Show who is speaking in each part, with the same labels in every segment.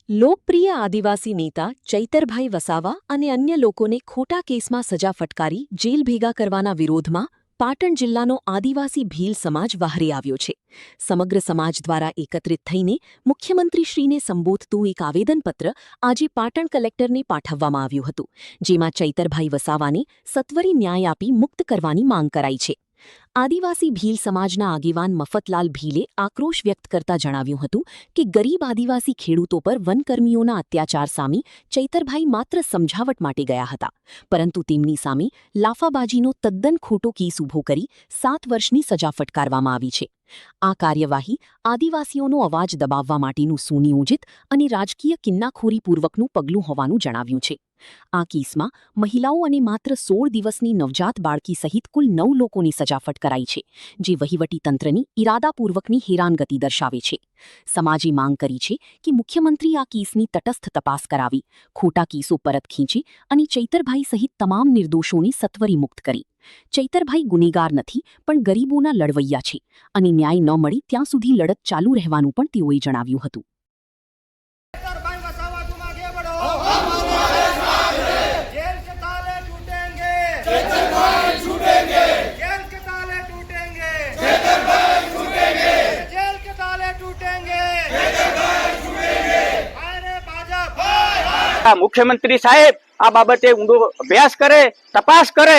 Speaker 1: લોકપ્રિય આદિવાસી નેતા ચૈતરભાઈ વસાવા અને અન્ય લોકોને ખોટા કેસમાં સજા ફટકારી જેલ ભેગા કરવાના વિરોધમાં પાટણ જિલ્લાનો આદિવાસી ભીલ સમાજ વહારે આવ્યો છે. સમગ્ર સમાજ દ્વારા એકત્રિત થઈને મુખ્યમંત્રીશ્રીને સંબોધતું એક આવેદનપત્ર આજે પાટણ કલેક્ટરને પાઠવવામાં આવ્યું હતું, જેમાં ચૈતરભાઈ વસાવાને સત્વરે ન્યાય આપી મુક્ત કરવાની માંગ કરાઈ છે. આદિવાસી ભીલ સમાજના આગેવાન મફતલાલ ભીલે આક્રોશ વ્યક્ત કરતા જણાવ્યું હતું કે ગરીબ આદિવાસી ખેડૂતો પર વનકર્મીઓના અત્યાચાર સામે ચૈતરભાઈ માત્ર સમજાવટ માટે ગયા હતા, પરંતુ તેમની સામે લાફાબાજીનો તદ્દન ખોટો કેસ ઊભો કરી 7 વર્ષની સજા ફટકારવામાં આવી છે. આ કાર્યવાહી આદિવાસીઓનો અવાજ દબાવવા માટેનું સુનિયોજિત અને રાજકીય કિન્નાખોરીપૂર્વકનું પગલું હોવાનું જણાવ્યું છે. આ કેસમાં મહિલાઓ અને માત્ર 16 દિવસની નવજાત બાળકી સહિત કુલ 9 લોકોની સજા ફટકારાઈ છે, જે વહીવટીતંત્રની ઇરાદાપૂર્વકની હેરાનગતિ દર્શાવે છે. સમાજે માંગ કરી છે કે મુખ્યમંત્રી આ કેસની તટસ્થ તપાસ કરાવી, ખોટા કેસો પરત ખેંચે અને ચૈતરભાઈ સહિત તમામ નિર્દોષોને સત્વરે મુક્ત કરી. ચૈતરભાઈ ગુનેગાર નથી, પણ ગરીબોના લડવૈયા છે અને ન્યાય ન મળે ત્યાં સુધી લડત ચાલુ રહેવાનું પણ તેઓએ જણાવ્યું હતું.
Speaker 2: મુખ્યમંત્રી સાહેબ આ બાબતે ઊંડો અભ્યાસ કરે, તપાસ કરે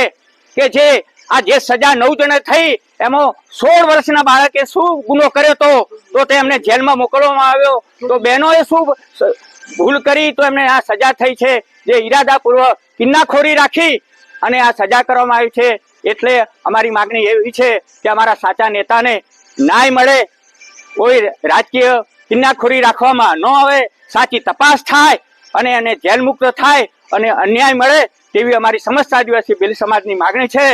Speaker 2: કે જે સજા 9 જણે થઈ એમાં 16 વર્ષના બાળકે શું ગુનો કર્યો તો તેમને જેલમાં મોકલવામાં આવ્યો, તો બહેનોએ શું ભૂલ કરી તો એમને આ સજા થઈ છે. જે ઈરાદાપૂર્વક કિન્નાખોરી રાખી અને આ સજા કરવામાં આવી છે. એટલે અમારી માગણી એવી છે કે અમારા સાચા નેતાને ન્યાય મળે, કોઈ રાજકીય કિન્નાખોરી રાખવામાં ન આવે, સાચી તપાસ થાય અને એને જેલ મુક્ત થાય અને અન્યાય મળે તેવી અમારી સમસ્ત આદિવાસી ભીલ સમાજની માગણી છે.